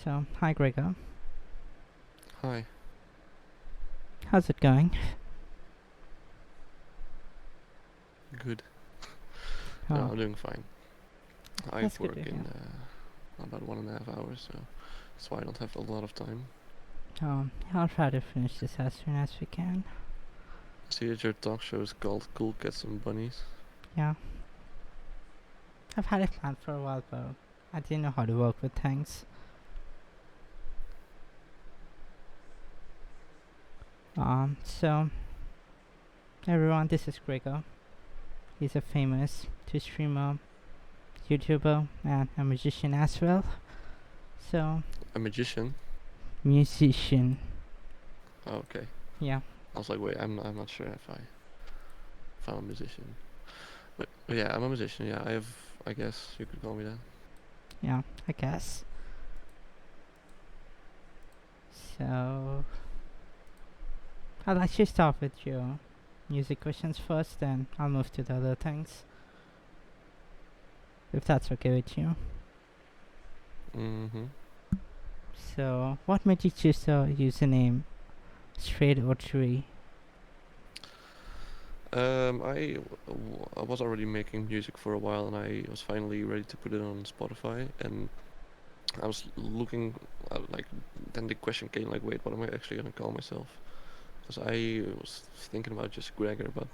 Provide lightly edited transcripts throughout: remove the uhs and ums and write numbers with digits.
So, hi Gregor. Hi. How's it going? Good. No, Oh, I'm doing fine. I that's have good to work hear. in about 1.5 hours, so that's why I don't have a lot of time. I'll try to finish this as soon as we can. I see that your talk show is called CoolCats Bunnies. Yeah, I've had it planned for a while, but I didn't know how to work with things. So everyone, this is Gregor. He's a famous Twitch streamer, YouTuber, and a musician as well. So, A magician? musician. Oh, okay. Yeah, I was like, wait, I'm not sure if I'm a musician. But yeah, I'm a musician. Yeah, I guess you could call me that. yeah, I guess. So, I'd like to start with your music questions first, then I'll move to the other things, if that's okay with you. Mm-hmm. So, what made you choose the username Straight or Tree? I was already making music for a while, and I was finally ready to put it on Spotify. And I was looking, like, then the question came, like, wait, what am I actually gonna call myself? Because I was thinking about just Gregor, but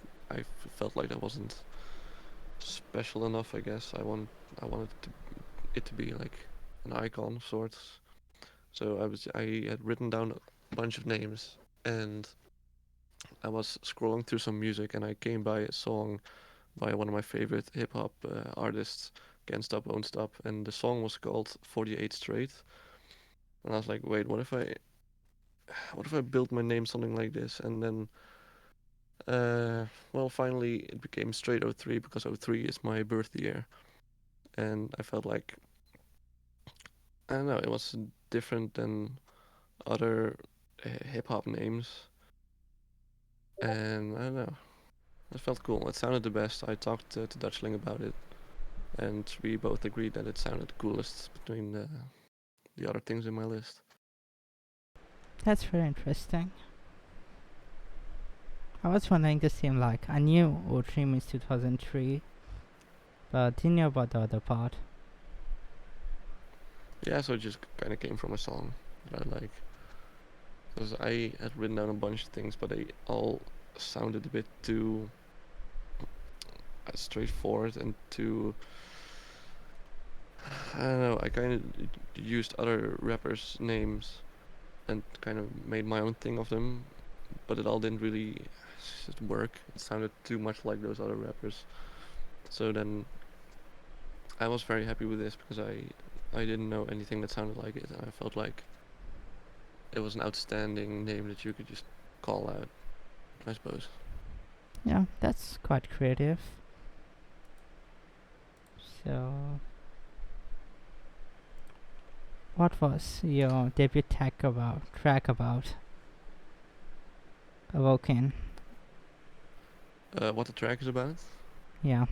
felt like that wasn't special enough. I guess I wanted it to be like an icon of sorts. So I had written down a bunch of names, and I was scrolling through some music, and I came by a song by one of my favorite hip hop artists, Can't Stop Won't Stop, and the song was called 48 Straight. And I was like, wait, what if I built my name something like this? And then well, finally it became Straight '03 because '03 is my birth year, and I felt like, I don't know, it was different than other hip hop names, and I don't know, it felt cool. It sounded the best. I talked to Dutchling about it, and we both agreed that it sounded coolest between the other things in my list. That's very interesting. I was wondering the same, like, I knew O3 means 2003, but didn't know about the other part. Yeah, so it just kind of came from a song that I like. Because I had written down a bunch of things, but they all sounded a bit too straightforward and too, I don't know, I kind of used other rappers' names and kind of made my own thing of them, but it all didn't really work. It sounded too much like those other rappers. So then I was very happy with this because I didn't know anything that sounded like it, and I felt like it was an outstanding name that you could just call out, I suppose. Yeah, that's quite creative. So, what was your debut track about? Awoken. What the track is about? Yeah.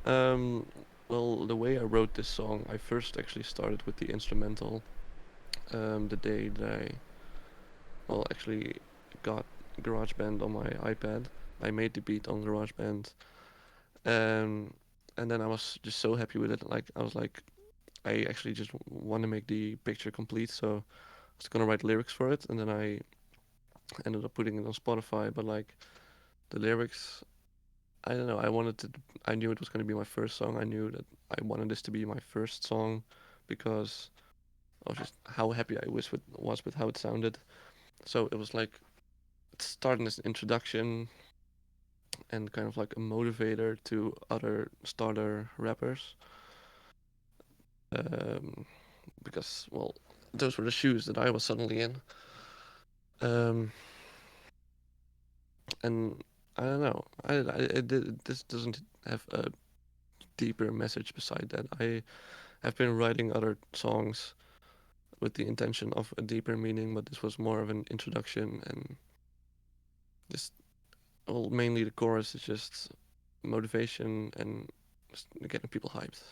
Um, well, the way I wrote this song, I first actually started with the instrumental. The day that well, actually got GarageBand on my iPad. I made the beat on GarageBand, um, and then I was just so happy with it. Like I was like, I actually just want to make the picture complete, so I was gonna write lyrics for it, and then I ended up putting it on Spotify. But like the lyrics, I don't know. I knew it was gonna be my first song. I knew that I wanted this to be my first song because of just how happy I was with how it sounded. So it was like starting as an introduction and kind of like a motivator to other starter rappers. Um, because, well, those were the shoes that I was suddenly in. Um, and I don't know. This doesn't have a deeper message beside that. I have been writing other songs with the intention of a deeper meaning, but this was more of an introduction and just, well, mainly the chorus is just motivation and just getting people hyped.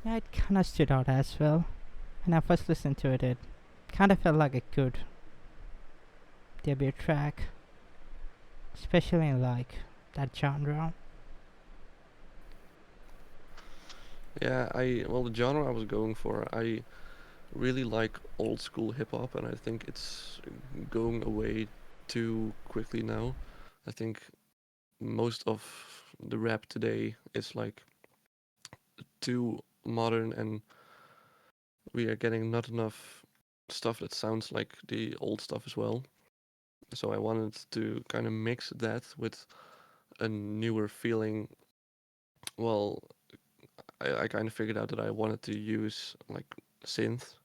Yeah, it kind of stood out as well. When I first listened to it, it kind of felt like a good debut track, especially in like that genre. Yeah, the genre I was going for, I really like old school hip hop, and I think it's going away too quickly now. I think most of the rap today is like too modern, and we are getting not enough stuff that sounds like the old stuff as well. So I wanted to kind of mix that with a newer feeling. Well, I kind of figured out that I wanted to use like synth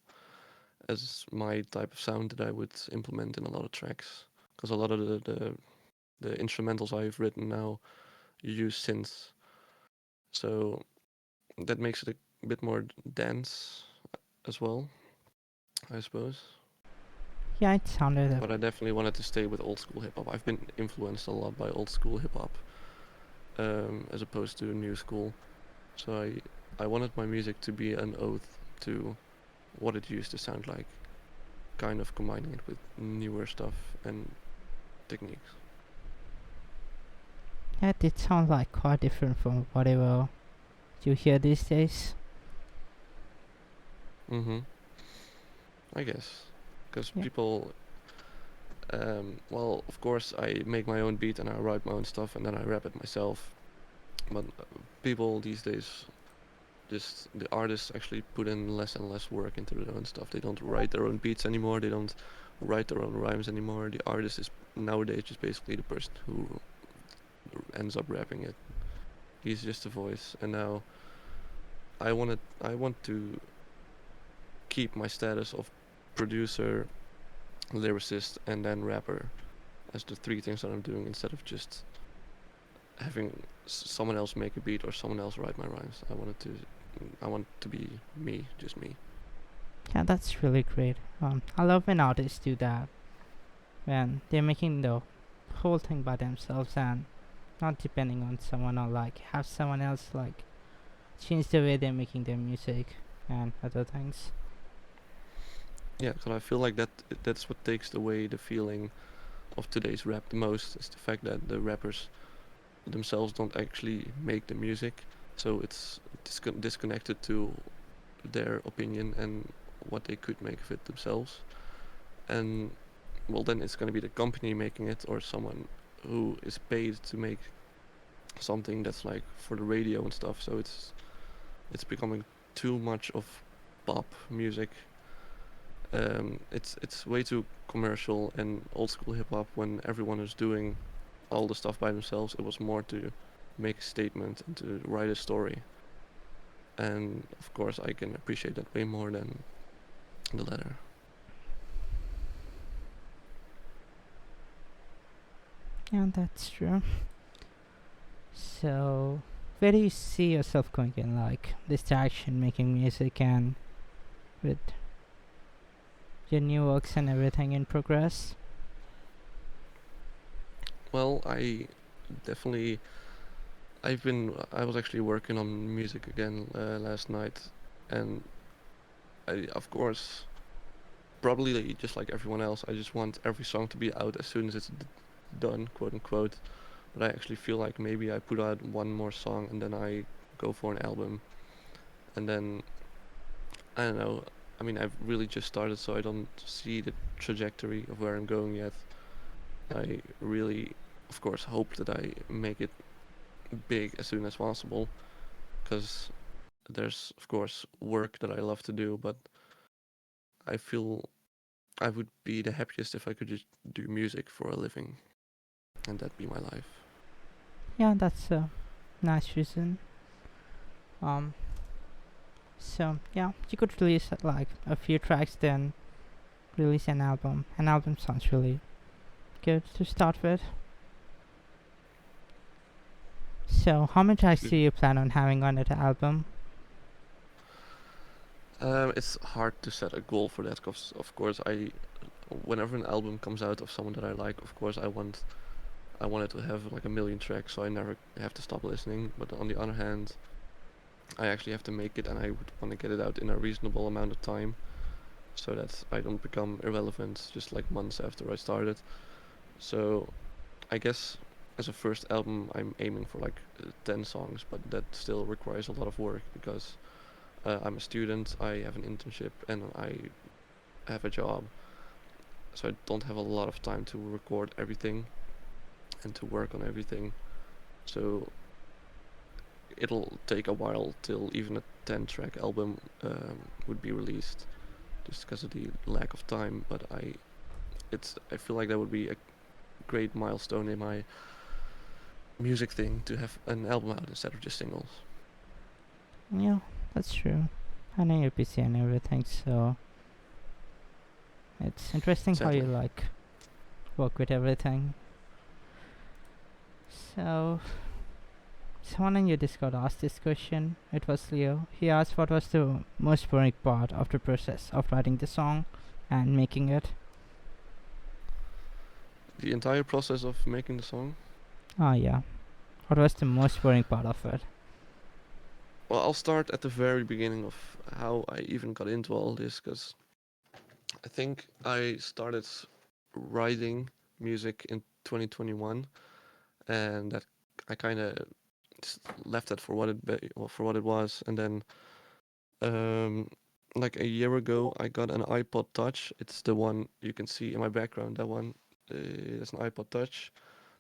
as my type of sound that I would implement in a lot of tracks. Because a lot of the instrumentals I've written now use synths, so that makes it a bit more dance as well, I suppose. Yeah, it sounded But I definitely wanted to stay with old school hip hop. I've been influenced a lot by old school hip hop, as opposed to new school. So I wanted my music to be an ode to what it used to sound like, kind of combining it with newer stuff and techniques. yeah, it did sound like quite different from whatever you hear these days. Mm-hmm. I guess, because Yeah, people, well, of course, I make my own beat and I write my own stuff and then I rap it myself. But people these days, just the artists actually put in less and less work into their own stuff. They don't write their own beats anymore. They don't write their own rhymes anymore. The artist is nowadays just basically the person who ends up rapping it. He's just a voice. And now I want to keep my status of producer, lyricist, and then rapper as the three things that I'm doing instead of just having someone else make a beat or someone else write my rhymes. I want to be me, just me. yeah, that's really great. I love when artists do that, when they're making the whole thing by themselves and not depending on someone, or like have someone else like change the way they're making their music and other things. Yeah, because I feel like that's what takes away the feeling of today's rap the most is the fact that the rappers themselves don't actually make the music, so it's disconnected to their opinion and what they could make of it themselves. And well, then it's going to be the company making it or someone who is paid to make something that's like for the radio and stuff. So it's becoming too much of pop music. It's way too commercial and old school hip hop when everyone is doing all the stuff by themselves. It was more to make a statement and to write a story. And of course, I can appreciate that way more than the latter. Yeah, that's true. So, where do you see yourself going in like this direction, making music and with your new works and everything in progress? Well, I definitely I was actually working on music again last night, and I of course probably just like everyone else, I just want every song to be out as soon as it's done, quote unquote. But I actually feel like maybe I put out one more song and then I go for an album, and then I don't know. I mean, I've really just started, so I don't see the trajectory of where I'm going yet. I really, of course, hope that I make it big as soon as possible, because there's, of course, work that I love to do, but I feel I would be the happiest if I could just do music for a living, and that be my life. Yeah, that's a nice reason. Um, so yeah, you could release like a few tracks, then release an album. An album sounds really good to start with. So, how many tracks do you plan on having on that album? It's hard to set a goal for that, because of course whenever an album comes out of someone that I like, of course I want it to have like a million tracks, so I never have to stop listening. But on the other hand, I actually have to make it, and I would want to get it out in a reasonable amount of time, so that I don't become irrelevant just like months after I started. So I guess as a first album, I'm aiming for like 10 songs, but that still requires a lot of work because I'm a student, I have an internship, and I have a job. So I don't have a lot of time to record everything and to work on everything. So it'll take a while till even a 10-track album would be released, just because of the lack of time. But I feel like that would be a great milestone in my music thing to have an album out instead of just singles. Yeah, that's true. I know you're busy and everything, so it's interesting how you Sadly, like work with everything. So, someone in your Discord asked this question. It was Leo. He asked what was the most boring part of the process of writing the song and making it. the entire process of making the song. Ah, yeah. What was the most boring part of it? Well, I'll start at the very beginning of how I even got into all this, because I think I started writing music in 2021, and that I kind of left that for what for what it was, and then um, like a year ago, I got an iPod Touch. It's the one you can see in my background. That one is an iPod Touch,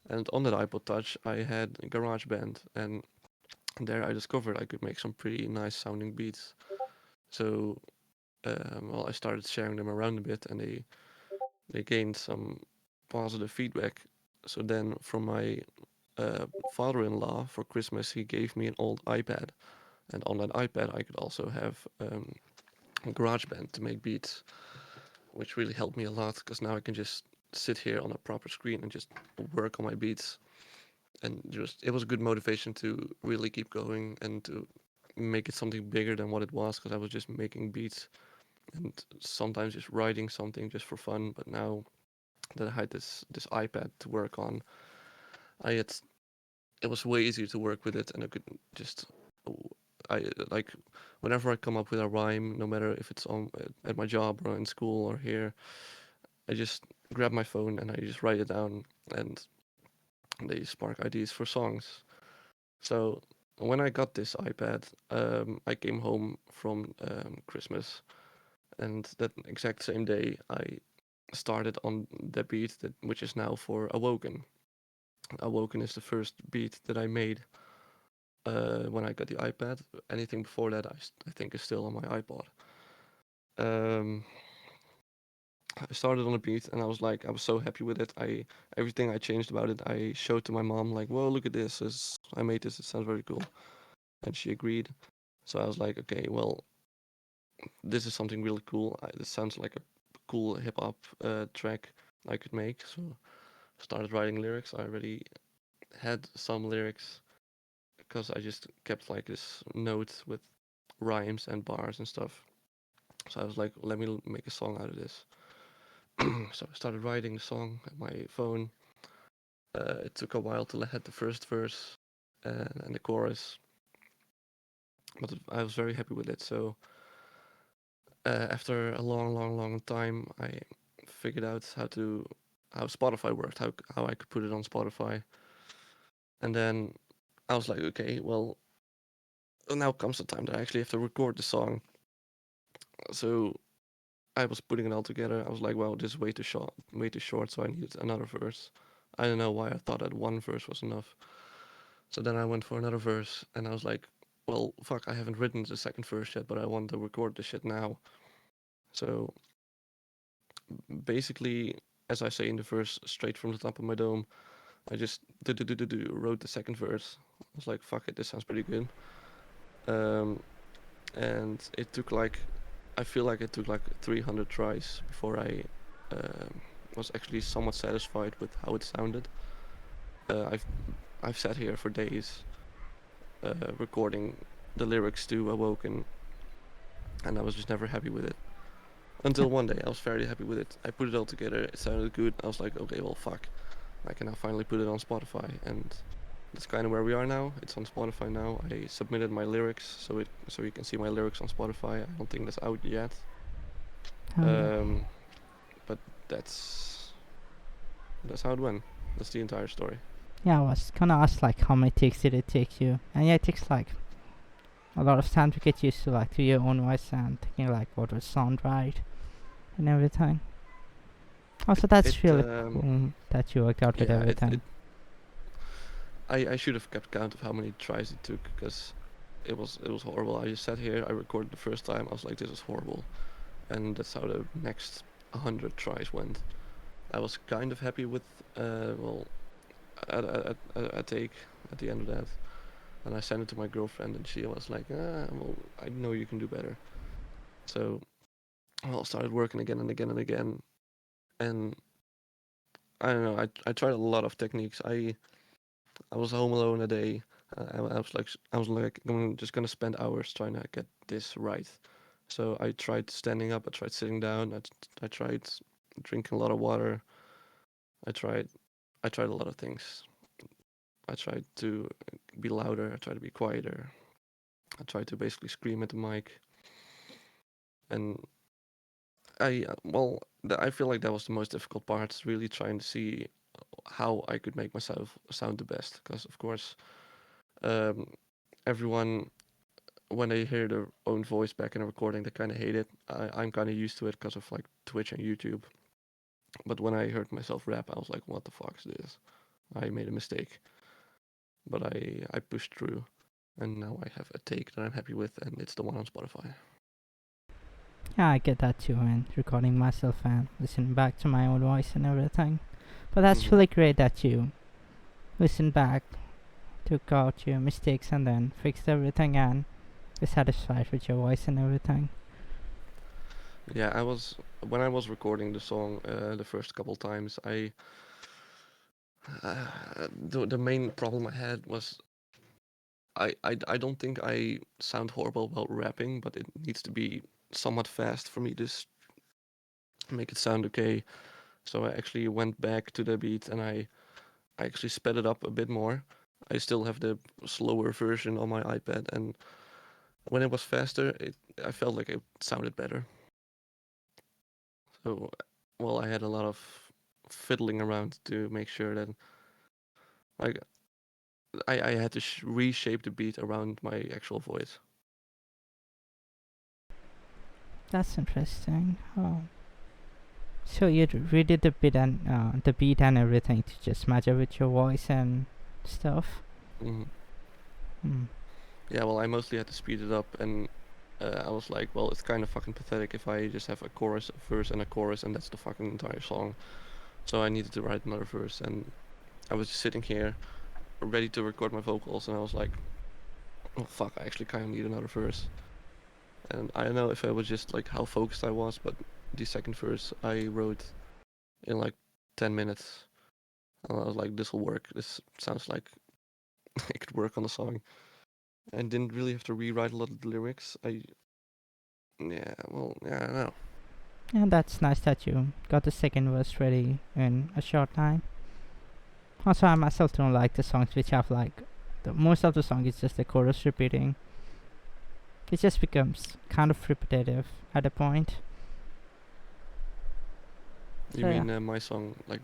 and on that iPod Touch, I had GarageBand, and there I discovered I could make some pretty nice sounding beats. So well, I started sharing them around a bit, and they gained some positive feedback. So then, from my father-in-law for Christmas, he gave me an old iPad, and on that iPad, I could also have GarageBand to make beats, which really helped me a lot because now I can just sit here on a proper screen and just work on my beats. And just it was a good motivation to really keep going and to make it something bigger than what it was, because I was just making beats and sometimes just writing something just for fun. But now that I had this iPad to work on, I had it was way easier to work with it, and I could just I like whenever I come up with a rhyme, no matter if it's on at my job or in school or here, I just grab my phone and I just write it down, and they spark ideas for songs. So when I got this iPad, I came home from Christmas, and that exact same day I started on the beat which is now for Awoken. Awoken is the first beat that I made when I got the iPad. Anything before that, I think is still on my iPod. Um, I started on a beat, and I was so happy with it. Everything I changed about it, I showed to my mom, like, "Whoa, look at this! I made this. It sounds very cool," and she agreed. So I was like, "Okay, well, this is something really cool. This sounds like a cool hip hop track I could make." So I started writing lyrics. I already had some lyrics because I just kept like this note with rhymes and bars and stuff. So I was like, let me make a song out of this. So I started writing the song at my phone. It took a while till I had the first verse and the chorus, but I was very happy with it. So after a long time, I figured out how Spotify worked, how I could put it on Spotify, and then I was like, okay, well, now comes the time that I actually have to record the song. So I was putting it all together. I was like, wow, this is way too short. So I needed another verse. I don't know why I thought that one verse was enough. So then I went for another verse, and I was like, well, fuck, I haven't written the second verse yet, but I want to record the shit now. So basically, as I say in the verse, straight from the top of my dome, I just wrote the second verse. I was like, fuck it, this sounds pretty good. Um, and it took like, I feel like it took like 300 tries before I was actually somewhat satisfied with how it sounded. Uh, I've I've sat here for days recording the lyrics to Awoken, and I was just never happy with it. Until one day, I was fairly happy with it. I put it all together. It sounded good. I was like, okay, well, fuck. I can now finally put it on Spotify, and that's kind of where we are now. It's on Spotify now. I submitted my lyrics, so you can see my lyrics on Spotify. I don't think that's out yet. Oh yeah. Um, but that's that's how it went. That's the entire story. Yeah, I was gonna ask like how many takes did it take you? And yeah, it takes like a lot of time to get used to like to your own voice and thinking like what would sound right and everything. Also, It that's really cool that you worked out with yeah, everything. I should have kept count of how many tries it took because it was horrible. I just sat here, I recorded the first time, I was like, this is horrible, and that's how the next 100 tries went. I was kind of happy with well, a take at the end of that, and I sent it to my girlfriend, and she was like, well, I know you can do better. So, well, I started working again and again and again, and I don't know. I tried a lot of techniques. I was home alone a day. I was like, I'm just gonna spend hours trying to get this right. So I tried standing up. I tried sitting down. I tried drinking a lot of water. I tried I tried a lot of things. I tried to be louder. I tried to be quieter. I tried to basically scream at the mic. And I feel like that was the most difficult part. Really trying to see how I could make myself sound the best. Because of course, um, everyone when they hear their own voice back in a recording, they kind of hate it. I'm kind of used to it because of like Twitch and YouTube. But when I heard myself rap, I was like, "What the fuck is this? I made a mistake." But I pushed through, and now I have a take that I'm happy with, and it's the one on Spotify. Yeah, I get that too, and recording myself and listening back to my own voice and everything. But that's Hmm. really great that you listened back, took out your mistakes, and then fixed everything, and you're satisfied with your voice and everything. Yeah, I was when I was recording the song the first couple times. The main problem I had was I don't think I sound horrible while rapping, but it needs to be somewhat fast for me to make it sound okay. So I actually went back to the beat and I actually sped it up a bit more. I still have the slower version on my iPad, and when it was faster, I felt like it sounded better. So, well, I had a lot of fiddling around to make sure that like I had to reshape the beat around my actual voice. That's interesting. Oh, so you redid the beat and everything to just match up with your voice and stuff. Hmm. Hmm. Yeah, well, I mostly had to speed it up, and I was like, well, it's kind of fucking pathetic if I just have a chorus, a verse, and a chorus, and that's the fucking entire song. So I needed to write another verse, and I was just sitting here ready to record my vocals, and I was like, oh fuck, I actually kind of need another verse. And I don't know if it was just like how focused I was, but the second verse I wrote in like 10 minutes. And I was like, this will work. This sounds like it could work on the song. And didn't really have to rewrite a lot of the lyrics. Yeah, well, yeah, I don't know. Yeah, that's nice that you got the second verse ready in a short time. Also, I myself don't like the songs which have like most of the song is just the chorus repeating. It just becomes kind of repetitive at a point. You So yeah, mean my song, like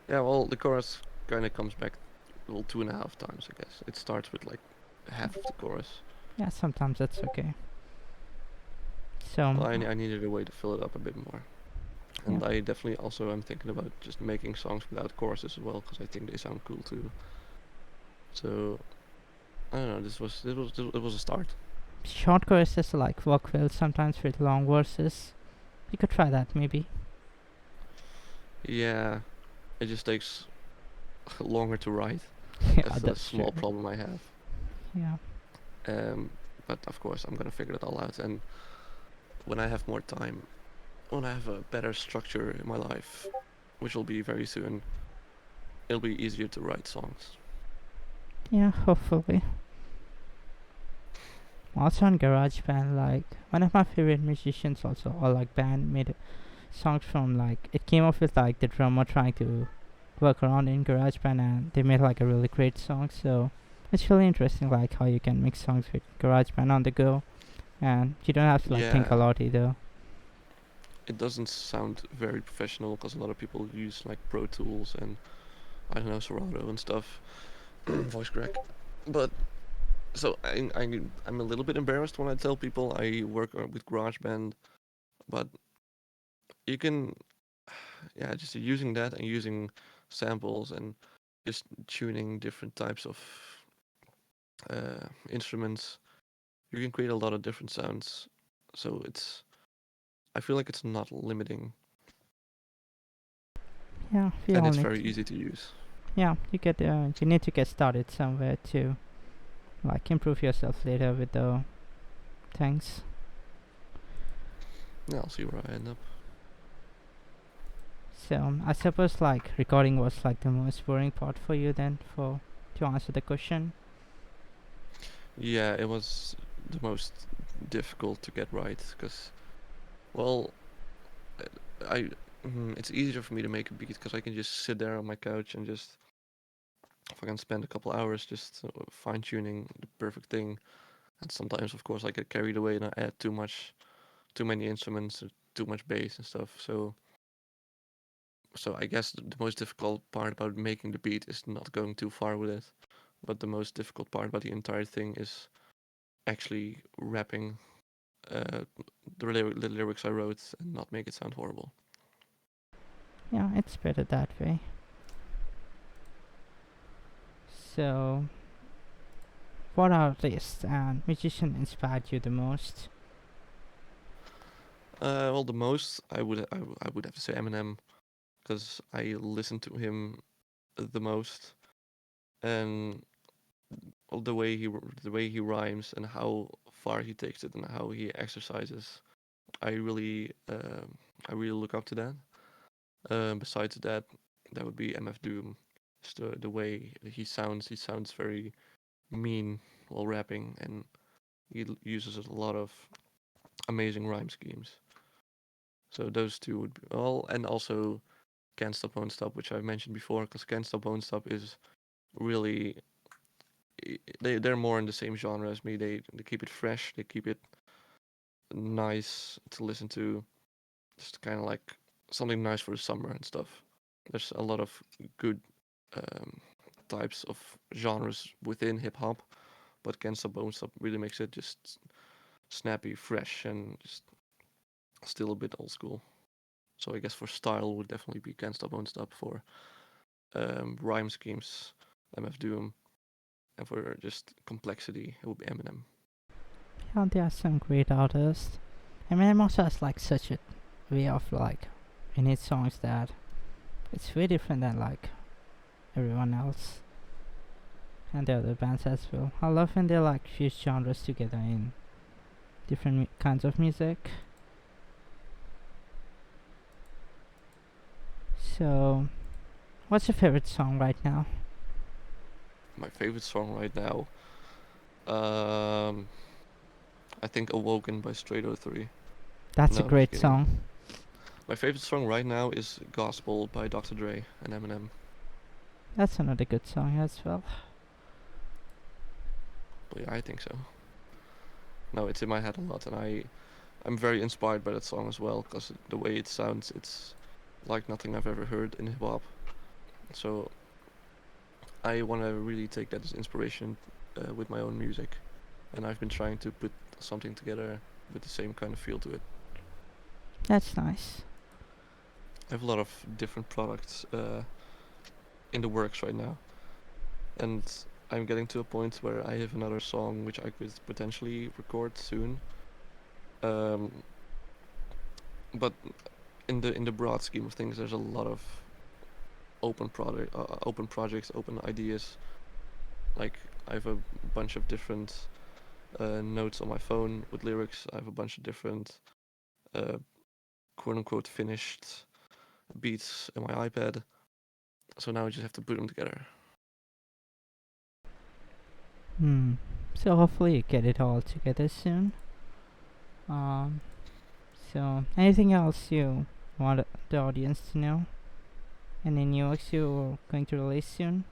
yeah, well, the chorus kind of comes back, well, 2.5 times, I guess. It starts with like half of the chorus. yeah, sometimes that's okay. So Well, I needed a way to fill it up a bit more. yeah, And I definitely also am thinking about just making songs without choruses as well, because I think they sound cool too. So I don't know. It was a start. short choruses like work well sometimes with long verses. You could try that maybe. Yeah, it just takes longer to write. Yeah, That's the that's true. small problem I have. Yeah, Um, but of course I'm gonna figure it all out. And when I have more time, when I have a better structure in my life, which will be very soon, it'll be easier to write songs. yeah, hopefully. Also on GarageBand, like one of my favorite musicians, also or like band made songs from like it came up with like the drummer trying to work around in GarageBand, and they made like a really great song. So it's really interesting, like how you can mix songs with GarageBand on the go, and you don't have to like think a Yeah, lot either. it doesn't sound very professional because a lot of people use like Pro Tools and I don't know Serato and stuff, voice crack. But so I'm a little bit embarrassed when I tell people I work with GarageBand, but you can, yeah, just using that and using samples and just tuning different types of instruments, you can create a lot of different sounds. So I feel like it's not limiting, Yeah, we and all it's need very to. easy to use. Yeah, you need to get started somewhere to like improve yourself later with the things. Yeah, I'll see where I end up. So I suppose like recording was like the most boring part for you then, for to answer the question. Yeah, it was the most difficult to get right because, well, I it's easier for me to make a beat because I can just sit there on my couch and just if I can spend a couple hours just fine tuning the perfect thing. And sometimes, of course, I get carried away and I add too many instruments, too much bass and stuff. So I guess the most difficult part about making the beat is not going too far with it. But the most difficult part about the entire thing is actually rapping uh, the lyrics I wrote and not make it sound horrible. Yeah, it's better that way. So, what artist and musician inspired you the most? Well, the most I would have to say Eminem because I listen to him the most, and the way he rhymes and how far he takes it and how he exercises, I really I really look up to that. Besides that, that would be MF Doom. Just the way he sounds very mean while rapping, and uses a lot of amazing rhyme schemes. So those two would be all, and also Can't Stop Won't Stop, which I mentioned before, because Can't Stop Won't Stop is really they're more in the same genre as me. They keep it fresh, they keep it nice to listen to, just kind of like something nice for the summer and stuff. There's a lot of good um, types of genres within hip hop, but Can't Stop Won't Stop really makes it just snappy, fresh, and just still a bit old school. So I guess for style would definitely be Can't Stop Won't Stop. For rhyme schemes, MF Doom, and for just complexity, it would be Eminem. Yeah, there are some great artists. Eminem also has like such a way of like in his songs that it's very different than like everyone else and the other bands as well. I love when they like fuse genres together in different kinds of music. So, what's your favorite song right now? My favorite song right now, um, I think "Awoken" by Straight Outta 3. That's a No, I'm just great kidding. song. My favorite song right now is "Gospel" by Dr. Dre and Eminem. That's another good song as well. But yeah, I think so. No, it's in my head a lot, and I'm very inspired by that song as well because the way it sounds, it's like nothing I've ever heard in hip hop. So I want to really take that as inspiration with my own music, and I've been trying to put something together with the same kind of feel to it. That's nice. I have a lot of different products in the works right now, and I'm getting to a point where I have another song which I could potentially record soon. Um, but in the broad scheme of things, there's a lot of open projects, open ideas. Like I have a bunch of different notes on my phone with lyrics. I have a bunch of different uh, quote unquote finished beats in my iPad. So now I just have to put them together. Hmm. So hopefully you get it all together soon. Um. So anything else you want the audience to know? Any new works you're going to release soon?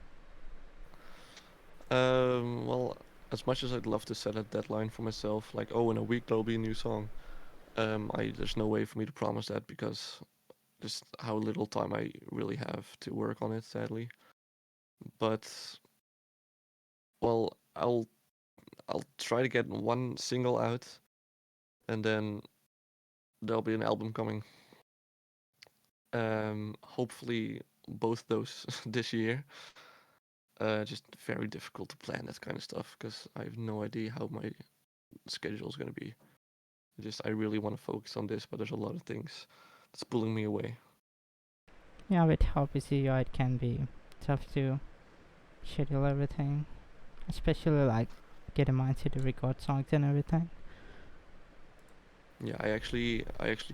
Well, as much as I'd love to set a deadline for myself, like, oh, in a week there'll be a new song. There's no way for me to promise that because just how little time I really have to work on it, sadly. But well, I'll try to get one single out, and then there'll be an album coming. Hopefully both those this year. Just very difficult to plan that kind of stuff because I have no idea how my schedule is gonna be. I really want to focus on this, but there's a lot of things that's pulling me away. Yeah, with how busy you are, it can be tough to schedule everything, especially like get a mindset to record songs and everything. Yeah, I actually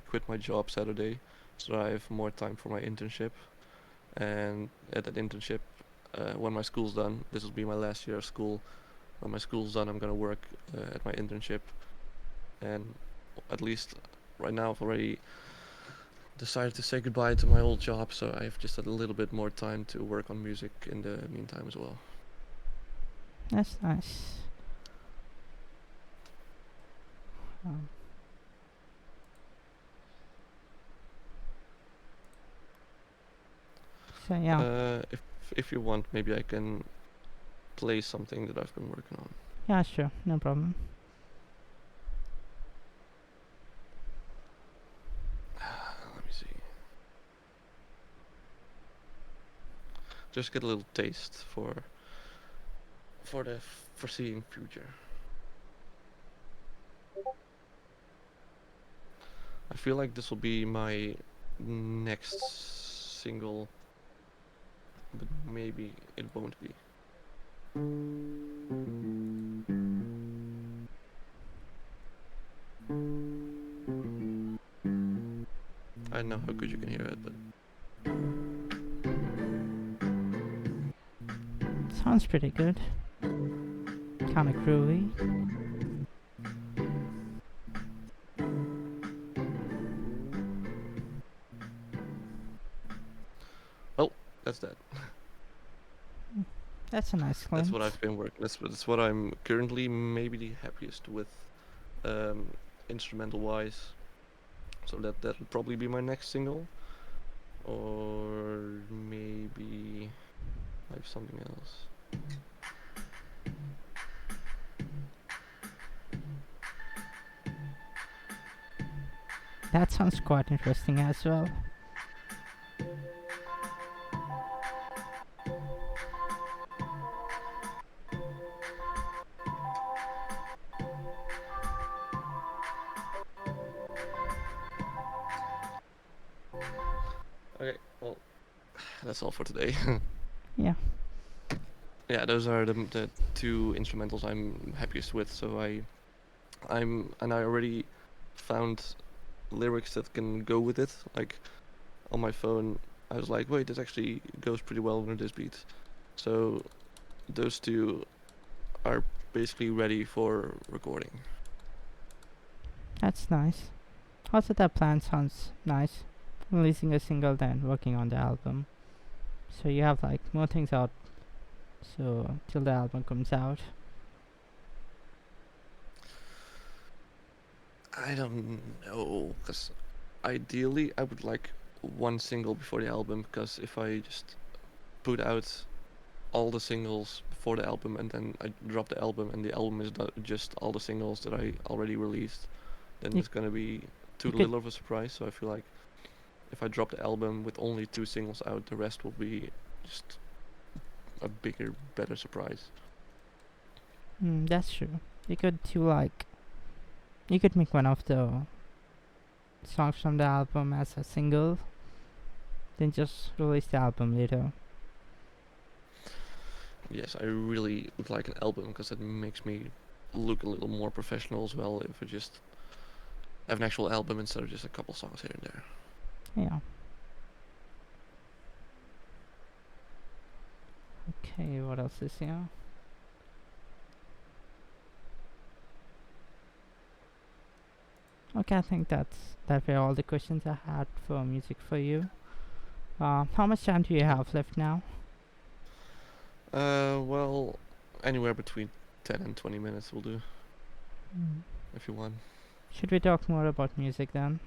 quit my job Saturday, so I have more time for my internship. And at that internship, when my school's done, this will be my last year of school. When my school's done, I'm gonna work at my internship, and at least right now I've already decided to say goodbye to my old job, so I've just had a little bit more time to work on music in the meantime as well. That's nice. Um, so yeah, If you want, maybe I can play something that I've been working on. yeah, sure, no problem. Let me see. Just get a little taste for the foreseeing future. I feel like this will be my next single, but maybe it won't be. I don't know how good you can hear it, but Sounds pretty good. Kind of groovy. well, that's that. That's a nice That's what glimpse. I've been working. That's what I'm currently maybe the happiest with, um, instrumental wise. So that'll probably be my next single, or maybe I have something else. That sounds quite interesting as well. Okay, well, that's all for today. Yeah, Yeah, those are the two instrumentals I'm happiest with. So I already found lyrics that can go with it. Like on my phone, I was like, wait, this actually goes pretty well with this beat. So those two are basically ready for recording. that's nice. Also, that plan sounds nice. Releasing a single, then working on the album. So you have like more things out. So till the album comes out. I don't know, because ideally I would like one single before the album, because if I just put out all the singles before the album and then I drop the album and the album is just all the singles that I already released, then You it's gonna be too you could little of a surprise. So I feel like if I drop the album with only two singles out, the rest will be just a bigger, better surprise. that's true. You could do like you could make one of the songs from the album as a single, then just release the album later. Yes, I really would like an album because it makes me look a little more professional as well if I just have an actual album instead of just a couple songs here and there. Yeah. Okay, what else is here? Okay, I think that were all the questions I had for music for you. How much time do you have left now? Well, anywhere between 10 and 20 minutes will do, Mm. if you want. Should we talk more about music then?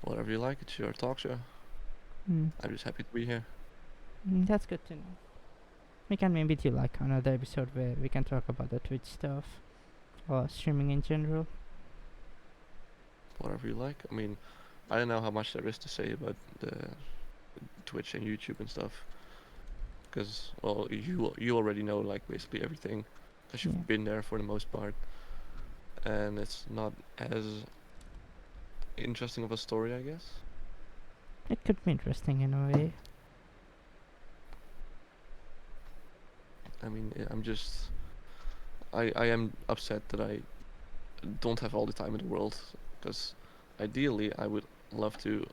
Whatever you like, it's your talk show. Mm. I'm just happy to be here. That's good to know. We can maybe do like another episode where we can talk about the Twitch stuff or streaming in general. Whatever you like. I mean, I don't know how much there is to say about the Twitch and YouTube and stuff, because well, you already know like basically everything, because Yeah, you've been there for the most part, and it's not as interesting of a story, I guess. it could be interesting in a way. I mean, I'm just I am upset that I don't have all the time in the world, because ideally I would love to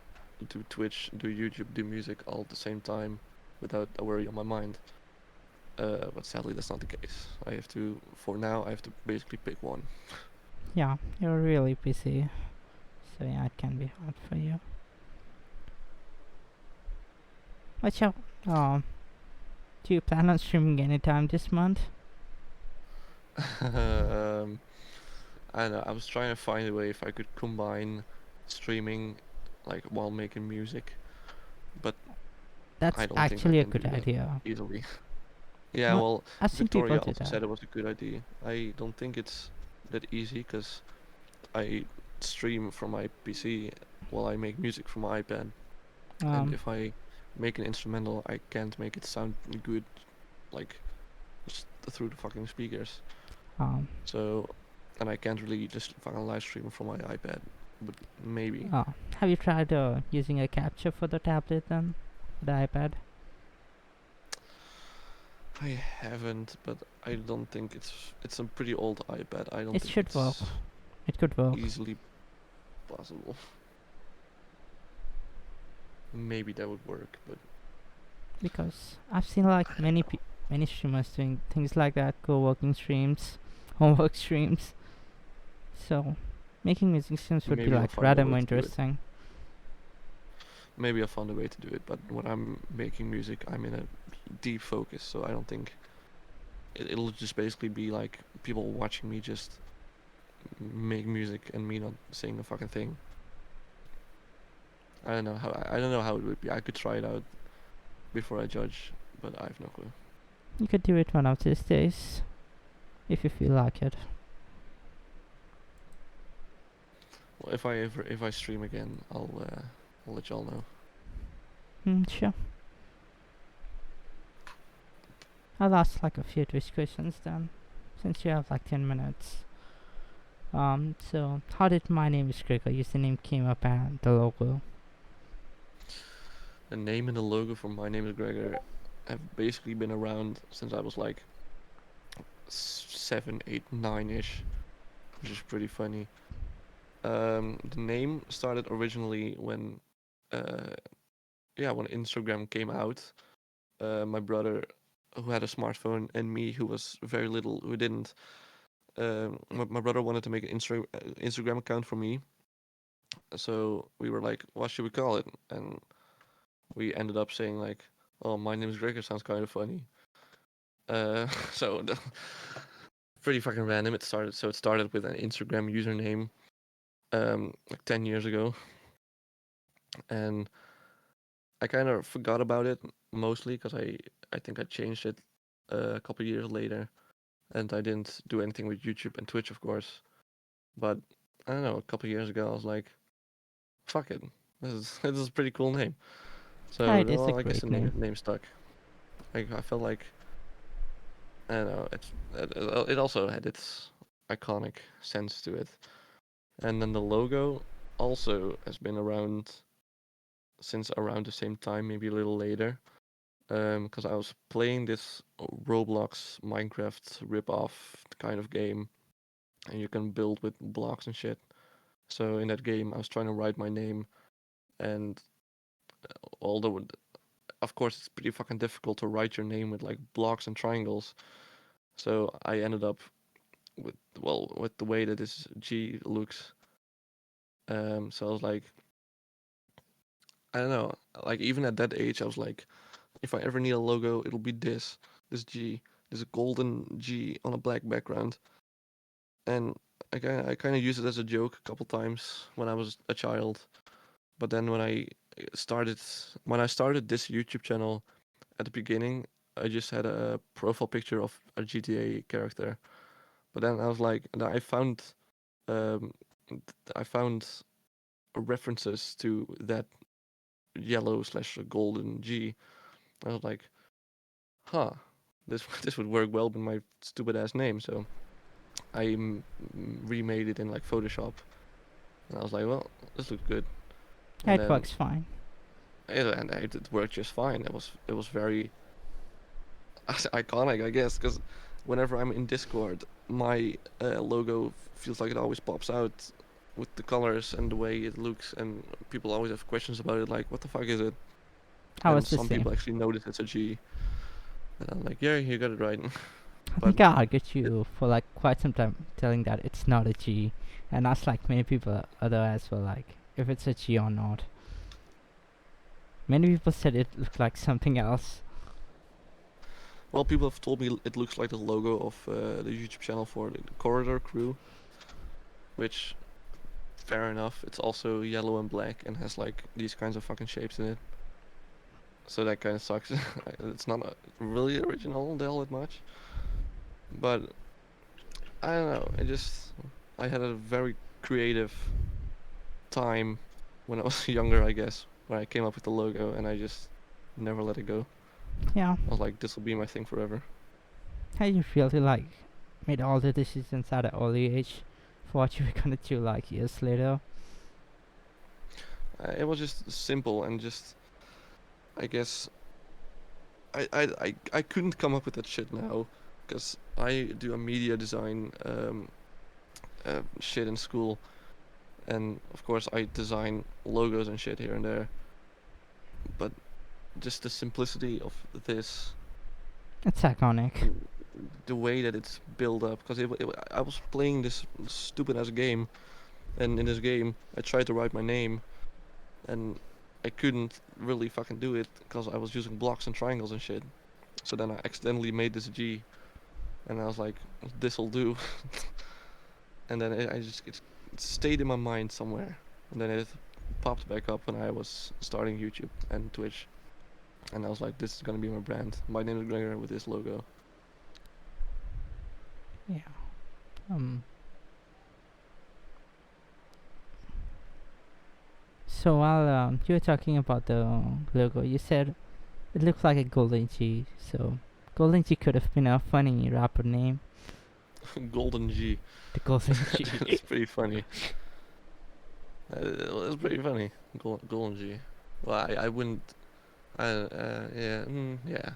do Twitch, do YouTube, do music all at the same time without a worry on my mind. But sadly, that's not the case. I have to, for now, I have to basically pick one. Yeah, you're really busy, so yeah, it can be hard for you. But yeah, um, do you plan on streaming anytime this month? um, I don't know. I was trying to find a way if I could combine streaming, like while making music, but I That's don't think I actually a can good do that idea. easily. Yeah, Mo- well, I've seen people Victoria do also that. said it was a good idea. I don't think it's that easy because I stream from my PC while I make music from my iPad, and Um, if I make an instrumental, I can't make it sound good, like just through the fucking speakers. um, So, and I can't really just fucking live stream from my iPad, but maybe. uh, have you tried using a capture for the tablet then? The iPad? I haven't, but I don't think it's a pretty old iPad. I don't It think should work. it's It could work. easily possible. Maybe that would work, but Because I've seen like many streamers doing things like that, co-working streams, homework streams. So making music streams would be maybe I'll like find a rather way more to do it. interesting. Maybe I'll find a way to do it, but when I'm making music, I'm in a deep focus, so I don't think it'll just basically be like people watching me just make music and me not saying a fucking thing. I don't know how it would be. I could try it out before I judge, but I have no clue. You could do it one of these days if you feel like it. Well, if I stream again, I'll let y'all know. Sure. I'll ask like a few Twitch questions then, since you have like 10 minutes. So how did my name is Gregor username came up and the logo? The name and the logo for My Name is Gregor have basically been around since I was like 7, 8, 9-ish, which is pretty funny. The name started originally when, uh, yeah, when Instagram came out. My brother, who had a smartphone, and me, who was very little, who didn't. My brother wanted to make an Instagram account for me, so we were like, "What should we call it?" And we ended up saying like, "Oh, my name is Gregor. Sounds kind of funny." So pretty fucking random. It started with an Instagram username, like 10 years ago, and I kind of forgot about it mostly because I think I changed it a couple years later, and I didn't do anything with YouTube and Twitch, of course. But I don't know, a couple years ago, I was like, "Fuck it, this is a pretty cool name." Yeah, So it is a well, I guess the great name name. name stuck. I felt like I don't know. It also had its iconic sense to it, and then the logo also has been around since around the same time, maybe a little later. Because I was playing this Roblox Minecraft rip-off kind of game, and you can build with blocks and shit. So in that game, I was trying to write my name, and although of course it's pretty fucking difficult to write your name with like blocks and triangles, so I ended up with with the way that this G looks. So I was like, I don't know. like even at that age, I was like, if I ever need a logo, it'll be this G, this golden G on a black background. And I kind of used it as a joke a couple times when I was a child. But then started when I started this YouTube channel at the beginning, I just had a profile picture of a GTA character. But then I was like, and um, I found references to that yellow slash golden G. I was like, huh, this this would work well with my stupid ass name. So I remade it in like Photoshop, and I was like, well, this looks good. Yeah, And it then works fine. it worked just fine. It was very iconic, I guess, because whenever I'm in Discord, my logo feels like it always pops out with the colors and the way it looks, and people always have questions about it, like, what the fuck is it? I And was the some same. people actually notice it's a G, and I'm like, yeah, you got it right. I But think I argued it, you for like quite some time telling that it's not a G, and that's like many people otherwise were like, if it's a G or not. Many people said it looked like something else. well, people have told me it looks like the logo of the YouTube channel for the Corridor Crew, which fair enough. It's also yellow and black and has like these kinds of fucking shapes in it. So that kind of sucks. It's not really original all that much, but I don't know. I had a very creative time when I was younger, I guess, when I came up with the logo, and I just never let it go. Yeah, I was like, this will be my thing forever. how you really like made all the decisions at an early age for what you were gonna do like years later. It was just simple and just, I guess, I couldn't come up with that shit now, because I do a media design shit in school, and of course I design logos and shit here and there, but just the simplicity of this It's iconic. and the way that it's built up, because I was playing this stupid ass game, and in this game I tried to write my name, and I couldn't really fucking do it because I was using blocks and triangles and shit. So then I accidentally made this G, and I was like, this'll do. And then it stayed in my mind somewhere, and then it popped back up when I was starting YouTube and Twitch, and I was like, this is gonna be my brand. My name is Gregor with this logo. Yeah. Um. So while you were talking about the logo, you said it looks like a golden G. So golden G could have been a funny rapper name. Golden G. The golden G. That's pretty funny. That's pretty funny. Golden G. Well, I wouldn't. Yeah, yeah,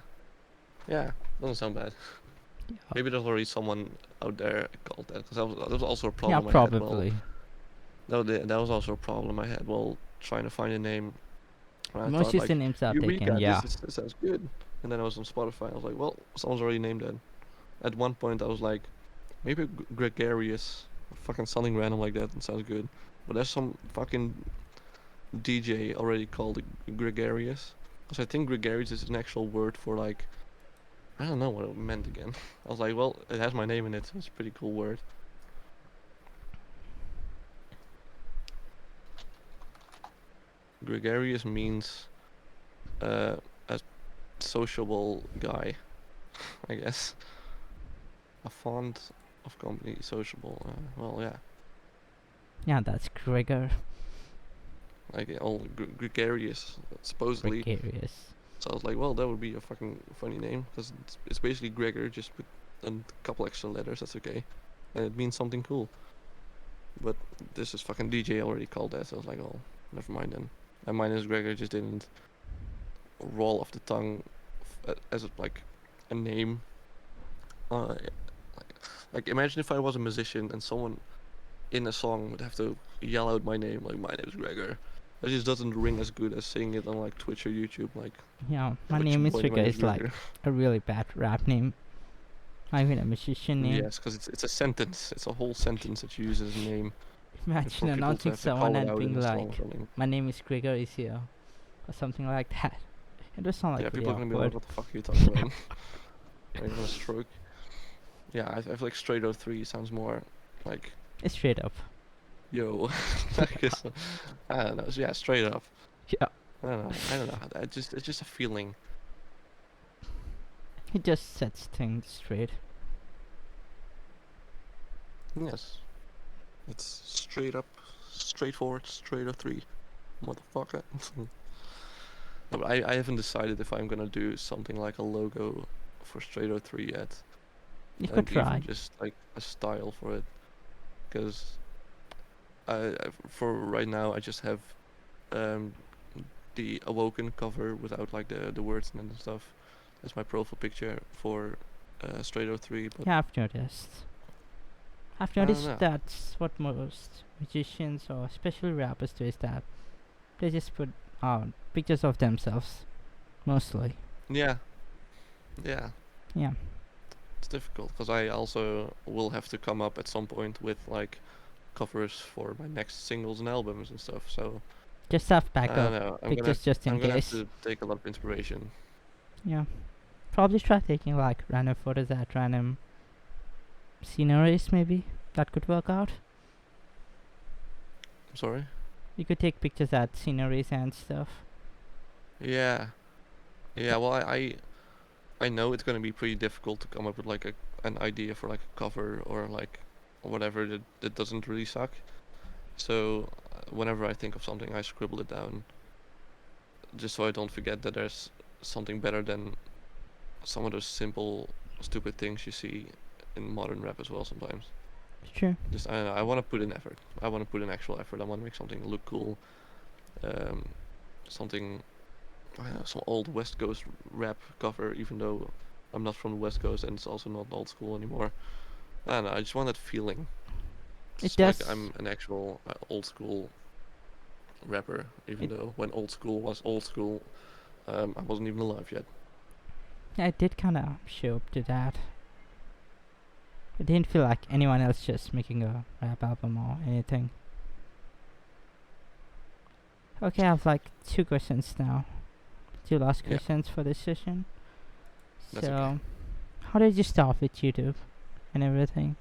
yeah. Doesn't sound bad. Yeah. Maybe there's already someone out there called that, because that was also a Yeah, problem I had. Well, probably. that was also a problem I had while trying to find a name. And I Most thought like, usernames are taken. Eureka, Yeah. this sounds good. And then I was on Spotify. I was like, well, someone's already named that. At one point, I was like, maybe Gregarious, fucking something random like that, and sounds good. But there's some fucking DJ already called it Gregarious, because I think Gregarious is an actual word for like, I don't know what it meant again. I was like, well, it has my name in it, so it's a pretty cool word. Gregarious means a sociable guy, I guess. A fond of company, sociable. Well, yeah, Yeah, that's Gregor. like all gregarious, supposedly. Gregarious. So I was like, well, that would be a fucking funny name, because it's basically Gregor, just with a couple extra letters. That's okay, and it means something cool. But this is fucking DJ already called that, so I was like, oh, never mind then. And MynameisGregor just didn't roll off the tongue as like a name. Like imagine if I was a musician and someone in a song would have to yell out my name, like, my name is Gregor. That just doesn't ring as good as saying it on like Twitch or YouTube, like, Yeah, my what's your name is boy, my Gregor name is is like Gregor. a really bad rap name. Not even a musician name. Yes, because it's a sentence. It's a whole sentence that you use as a name. It's Imagine for people to announcing have to someone call it and out being in a song or like, something. my name is Gregor is here. or something like that. It does sound Yeah, like really people are gonna be like, awkward. "What the fuck are you talking about?" Are you gonna stroke? Yeah, I feel like Strato 3 sounds more like, It's straight up. yo, I guess, I don't know. So yeah, straight up. Yeah, I don't know. It's just a feeling. he just sets things straight. Yes, it's straight up, straightforward, Strato 3, motherfucker. No, but I haven't decided if I'm gonna do something like a logo for Strato 3 yet, You could and even try. just like a style for it, because for right now I just have um the Awoken cover without like the words and stuff. That's my profile picture for Strato 3, but Yeah, I've noticed. I've I don't noticed know. that's what most magicians or especially rappers do is that they just put pictures of themselves mostly. Yeah, yeah, Yeah, it's difficult because I also will have to come up at some point with like covers for my next singles and albums and stuff. So just have I don't backup know. pictures just in I'm gonna have case. to take a lot of inspiration. Yeah, probably try taking like random photos at random sceneries. Maybe that could work out. I'm sorry. You could take pictures at sceneries and stuff. Yeah, yeah. Th- Well, I know it's gonna be pretty difficult to come up with like an idea for like a cover or like whatever that doesn't really suck. So whenever I think of something, I scribble it down just so I don't forget that there's something better than some of those simple, stupid things you see in modern rap as well sometimes. Sure. Just I don't know. I want to put in effort. I want to put in actual effort. I want to make something look cool. Um, something I don't know, some old West Coast rap cover, even though I'm not from the West Coast and it's also not old school anymore. I don't know. I just want that feeling. It Just like does. I'm an actual old school rapper, even It though when old school was old school, I wasn't even alive yet. yeah, it did kind of show up to that. It didn't feel like anyone else just making a rap album or anything. Okay, I have like two questions now. Two last Yeah, questions for this session. that's okay. So, how did you start with YouTube and everything?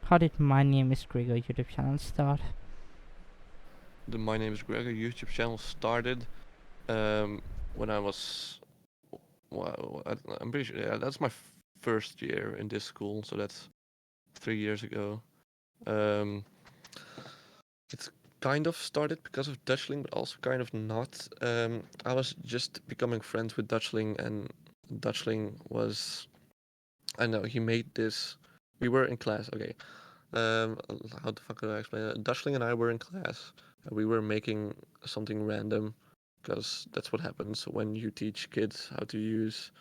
How did My Name is Gregor YouTube channel start? The MynameisGregor YouTube channel started when I was, well, I'm pretty sure, yeah, that's my first year in this school, so that's 3 years ago. Um, it's kind of started because of Dutchling, but also kind of not. I was just becoming friends with Dutchling, and Dutchling was, I know, he made this. We were in class, okay. How the fuck do I explain it? Dutchling and I were in class. And we were making something random, because that's what happens when you teach kids how to use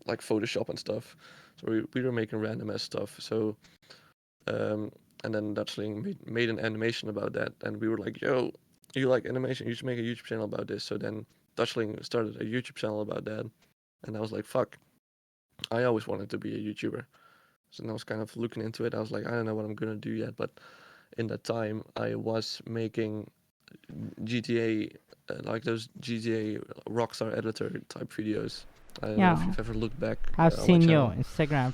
like Photoshop and stuff. So we were making random ass stuff. So um, and then Dutchling made an animation about that, and we were like, "Yo, you like animation? You should make a YouTube channel about this." So then Dutchling started a YouTube channel about that, and I was like, "Fuck, I always wanted to be a YouTuber." So then I was kind of looking into it. I was like, I don't know what I'm gonna do yet, but in that time I was making GTA, like those GTA Rockstar editor type videos. I don't know if Yeah, you've ever looked back I've on my seen your channel. Instagram.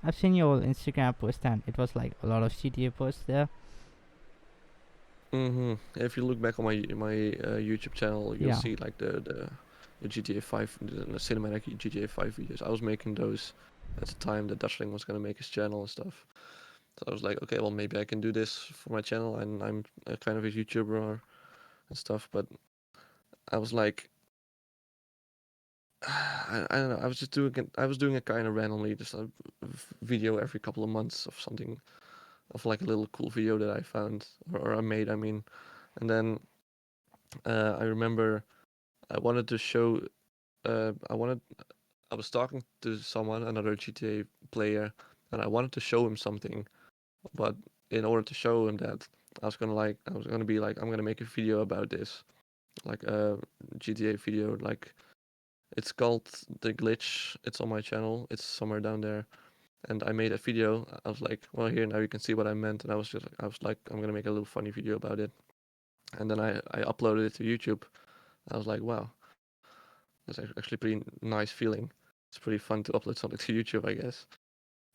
I've seen your Instagram post and it was like a lot of GTA posts there. If you look back on my YouTube channel, you'll Yeah, see like the GTA 5, the cinematic GTA 5 videos. I was making those at the time that Dutchling was gonna make his channel and stuff. So I was like, okay, well maybe I can do this for my channel, and I'm a kind of a YouTuber and stuff. But I was like, I don't know. I was just doing it. I was doing it kind of randomly, just a video every couple of months of something, of like a little cool video that I found or I made. I mean, and then I remember I wanted to show. I wanted. I was talking to someone, another GTA player, and I wanted to show him something. But in order to show him that, I was gonna be like, I'm gonna make a video about this, like a GTA video. Like it's called The Glitch. It's on my channel. It's somewhere down there. And I made a video. I was like, well, here now you can see what I meant. And I was like, I'm gonna make a little funny video about it. And then I uploaded it to YouTube. I was like, wow, that's actually pretty nice feeling. It's pretty fun to upload something to YouTube, I guess.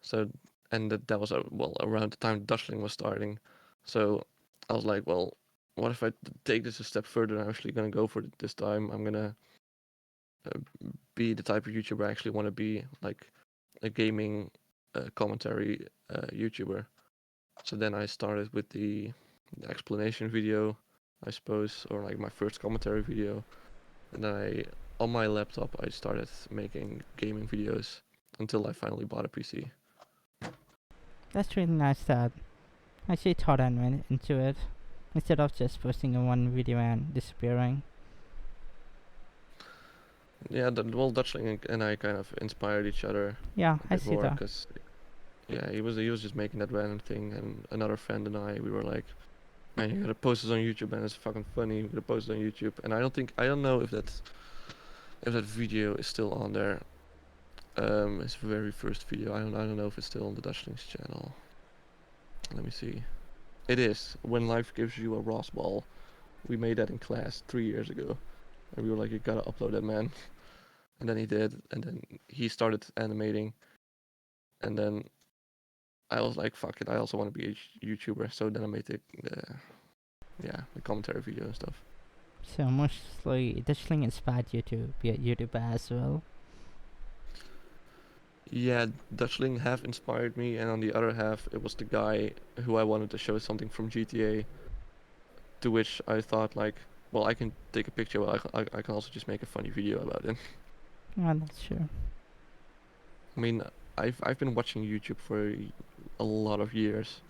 So, and that was well around the time Dutchling was starting. So I was like, well, what if I take this a step further? I'm actually gonna go for it this time. I'm gonna uh, be the type of YouTuber I actually want to be, like a gaming commentary YouTuber. So then I started with the explanation video, I suppose, or like my first commentary video. And then on my laptop, I started making gaming videos until I finally bought a PC. That's really nice that I actually thought and went into it instead of just posting a one video and disappearing. Yeah, well, Dutchling and I kind of inspired each other Yeah, a I bit see more that. because yeah, he was just making that random thing, and another friend and I we were like, man, you gotta post this on YouTube, man. It's fucking funny. You gotta post it on YouTube. And I don't know if that video is still on there. His very first video. I don't know if it's still on the Dutchlings channel. Let me see. It is. When life gives you a Ross ball. We made that in class 3 years ago, and we were like, you gotta upload that, man. And then he did, and then he started animating, and then I was like, fuck it, I also want to be a YouTuber. So then I made the commentary video and stuff. So mostly Dutchling inspired you to be a YouTuber as well. Yeah, Dutchling half inspired me, and on the other half, it was the guy who I wanted to show something from GTA, to which I thought like, well, I can take a picture, but I can also just make a funny video about it. Yeah, that's true. I mean, I've been watching YouTube for a lot of years,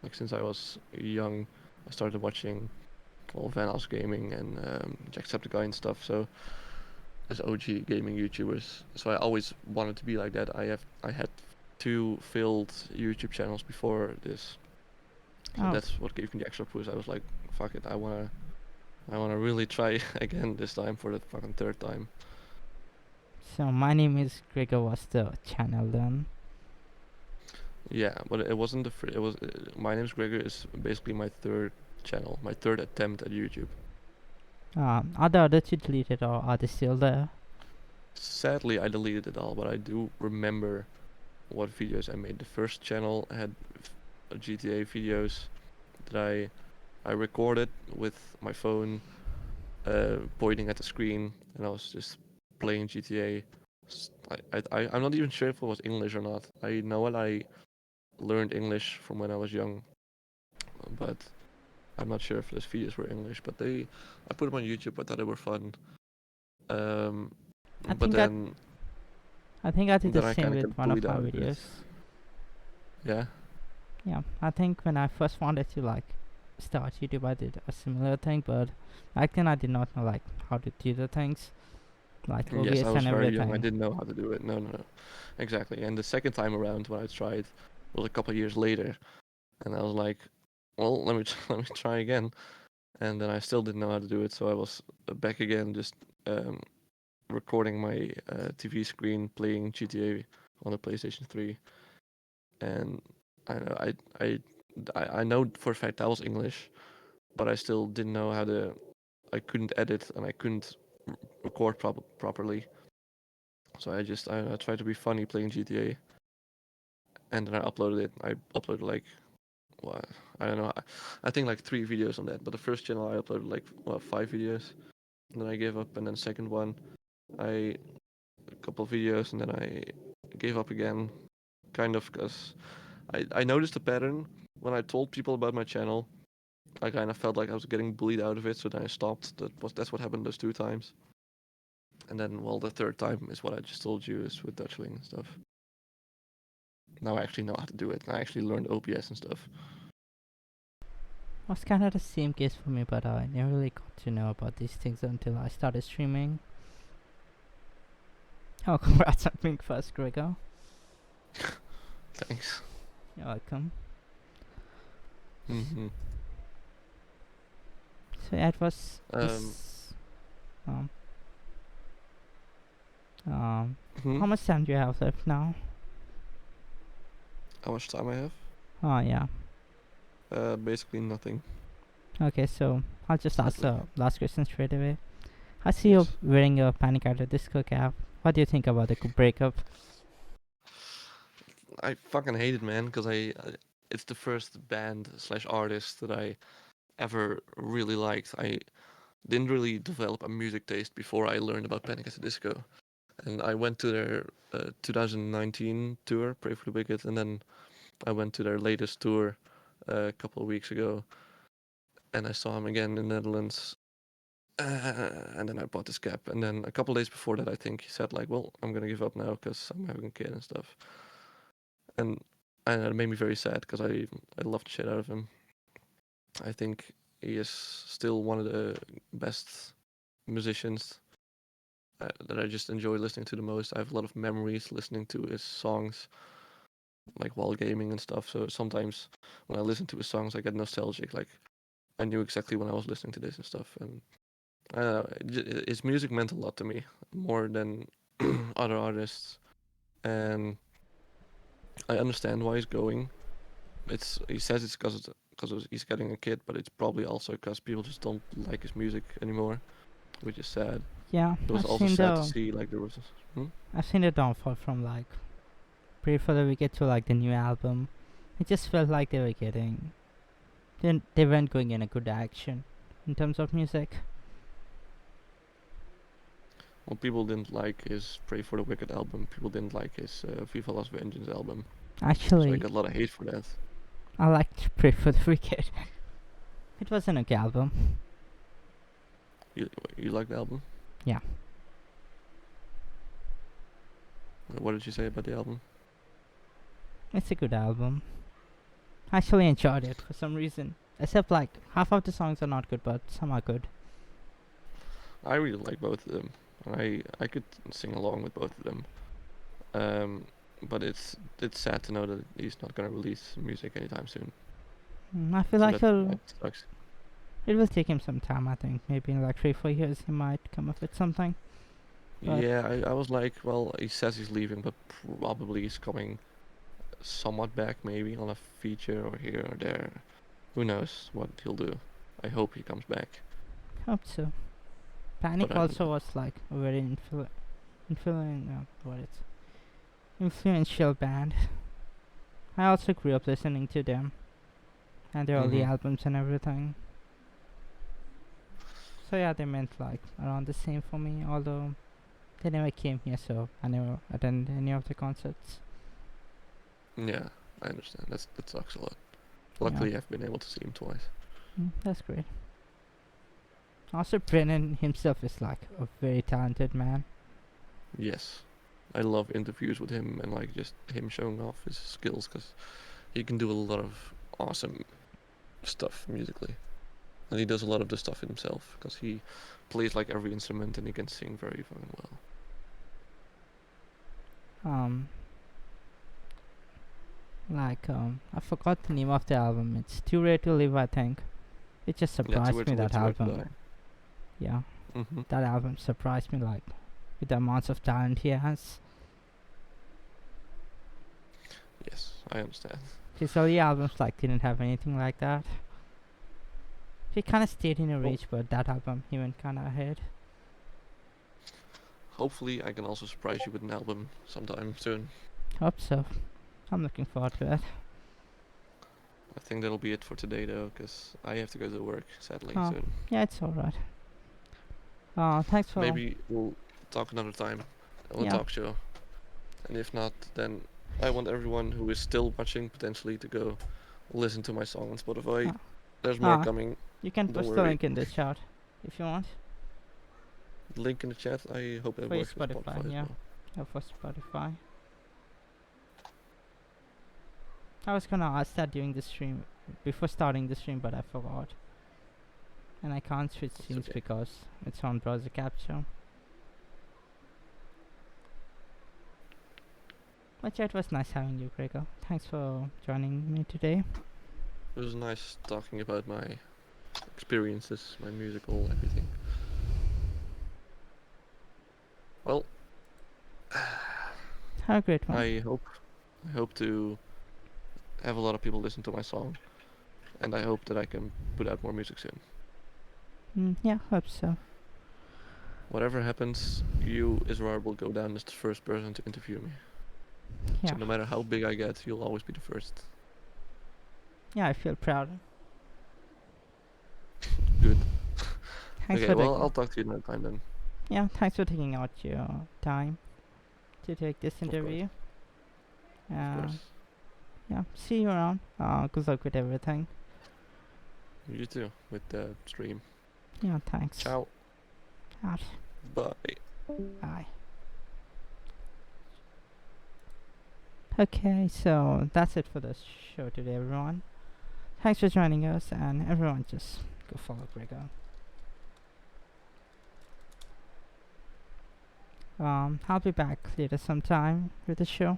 like since I was young. I started watching all Van Gaming and Jacksepticeye and stuff. So as OG gaming YouTubers, so I always wanted to be like that. I had two failed YouTube channels before this, so Oh, that's what gave me the extra push. I was like, fuck it, I wanna really try again this time for the fucking third time. so my name is Gregor was the channel then. Yeah, but it wasn't the it was MynameisGregor is basically my third channel, my third attempt at YouTube. Are the other two deleted or are they still there? Sadly, I deleted it all, but I do remember what videos I made. The first channel had GTA videos that I recorded with my phone, pointing at the screen, and I was just playing GTA. I'm not even sure if it was English or not. I know that I learned English from when I was young, but I'm not sure if those videos were English. But I put them on YouTube. I thought they were fun. Um, I but think I I think I did the then I same kind of with got one of bullied my out of it. videos. Yeah. Yeah, I think when I first wanted to like start YouTube, I did a similar thing, but back then I did not know like how to do the things, like Yes, I OBS was and very young. I everything. didn't know how to do it. No, no, no. Exactly. And the second time around when I tried was a couple of years later, and I was like, well, let me let me try again. And then I still didn't know how to do it, so I was back again, just um, recording my TV screen, playing GTA on the PlayStation 3, and I know I know for a fact that was English, but I still didn't know how to. I couldn't edit and I couldn't record properly. So I tried to be funny playing GTA, and then I uploaded it. I uploaded like what I don't know. I think like 3 videos on that. But the first channel I uploaded like 5 videos, and then I gave up. And then second one, I a couple of videos, and then I gave up again, kind of because I noticed a pattern when I told people about my channel. I kind of felt like I was getting bullied out of it, so then I stopped. That's what happened those 2 times. And then, well, the third time is what I just told you is with Dutchling and stuff. Now I actually know how to do it. I actually learned OBS and stuff. It was kind of the same case for me, but I never really got to know about these things until I started streaming. Oh, congrats on being first, Gregor. Thanks. You're welcome. Mm-hmm. So yeah, it was Um, this. Um, um, hmm? how much time do you have left now? How much time I have? Oh yeah. Basically nothing. Okay, so I'll just ask Sadly. the last question straight away. I see you Yes. wearing a Panic at the Disco cap. What do you think about the breakup? I fucking hate it, man, because it's the first band slash artist that I ever really liked. I didn't really develop a music taste before I learned about Panic at the Disco, and I went to their 2019 tour, Pray for the Wicked, and then I went to their latest tour a couple of weeks ago, and I saw him again in the Netherlands. And then I bought this cap, and then a couple of days before that, I think he said like, "Well, I'm gonna give up now because I'm having a kid and stuff." And and it made me very sad because I love the shit out of him. I think he is still one of the best musicians that I just enjoy listening to the most. I have a lot of memories listening to his songs, like while gaming and stuff. So sometimes when I listen to his songs, I get nostalgic. Like I knew exactly when I was listening to this and stuff. And I don't know, his music meant a lot to me, more than other artists. And I understand why he's going. He says it's because he's getting a kid, but it's probably also because people just don't like his music anymore, which is sad. Yeah, It was also sad to see like there was. Hmm? I've seen the downfall from like Pray for the Wicked to like the new album. It just felt like they were getting, they weren't going in a good direction in terms of music. Well, people didn't like his Pray for the Wicked album. People didn't like his Viva Las Vengeance album. So I Actually, got a lot of hate for that. I liked Pray for the Wicked. It was an okay album. You you like the album? Yeah, What did you say about the album? it's a good album. I actually enjoyed it for some reason. Except like half of the songs are not good, but some are good. I really like both of them. I could sing along with both of them. But it's sad to know that he's not gonna release music anytime soon. I feel So like that sucks. it will take him some time. I think maybe in like 3-4 years he might come up with something. But Yeah, I was like, well, he says he's leaving, but probably he's coming somewhat back, maybe on a feature or here or there. Who knows what he'll do? I hope he comes back. hope so. But Panic I don't also know. was like a very influential band. I also grew up listening to them and their early Mhm. albums and everything. So yeah, they meant like around the same for me. Although they never came here, so I never attended any of the concerts. Yeah, I understand. That sucks a lot. Yeah, Luckily, I've been able to see him twice. that's great. Also, Brennan himself is like a very talented man. Yes, I love interviews with him and like just him showing off his skills because he can do a lot of awesome stuff musically, and he does a lot of the stuff himself because he plays like every instrument and he can sing very fucking well. Um, I forgot the name of the album. It's Too Rare to Live, I think. It just Yeah, too surprised rare me to live, that too rare to album. die. Yeah, Mm-hmm. that album surprised me like with the amounts of talent he has. Yes, I understand. His early albums like didn't have anything like that. He kind of stayed in a Well, range, but that album he went kind of ahead. hopefully, I can also surprise you with an album sometime soon. Hope so. I'm looking forward to it. I think that'll be it for today, though, because I have to go to work, sadly, Oh, soon. yeah, it's alright. Thanks for. Maybe we'll talk another time on a Yeah. talk show. And if not, then I want everyone who is still watching potentially to go listen to my song on Spotify. Uh, There's more uh, coming, you can don't post the worry. link in the chat if you want Link in the chat. I hope that for your works with Spotify. Spotify as Yeah, well. for Spotify. I was gonna ask that during the stream, before starting the stream, but I forgot. And I can't switch That's scenes okay. because it's on browser capture. But yeah, it was nice having you, Gregor. Thanks for joining me today. It was nice talking about my experiences, my musical, everything. Well, Have a great one. I hope to have a lot of people listen to my song, and I hope that I can put out more music soon. Yeah, hope so. whatever happens, you, Israel, will go down as the first person to interview me. Yeah. So no matter how big I get, you'll always be the first. Yeah, I feel proud. Good. Thanks Okay, for well, taking. I'll talk to you another time then. Yeah, thanks for taking out your time to take this Of course. interview. Of Uh, course. yeah, see you around. Good luck with everything. You too, with the stream. Yeah, thanks. Ciao. Out. Bye. Bye. Okay, so that's it for the show today, everyone. Thanks for joining us, and everyone just go follow Gregor. I'll be back later sometime with the show.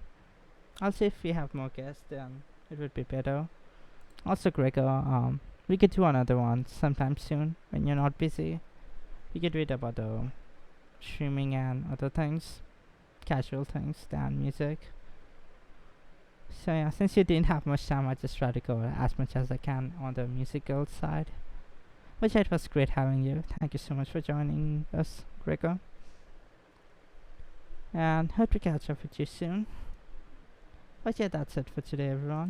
I'll see if we have more guests, then it would be better. Also, Gregor, we could do another one sometime soon when you're not busy. We could read about the streaming and other things, casual things than music. So yeah, since you didn't have much time, I just try to go as much as I can on the musical side. But yeah, it was great having you. Thank you so much for joining us, Gregor. And hope to catch up with you soon. But yeah, that's it for today, everyone.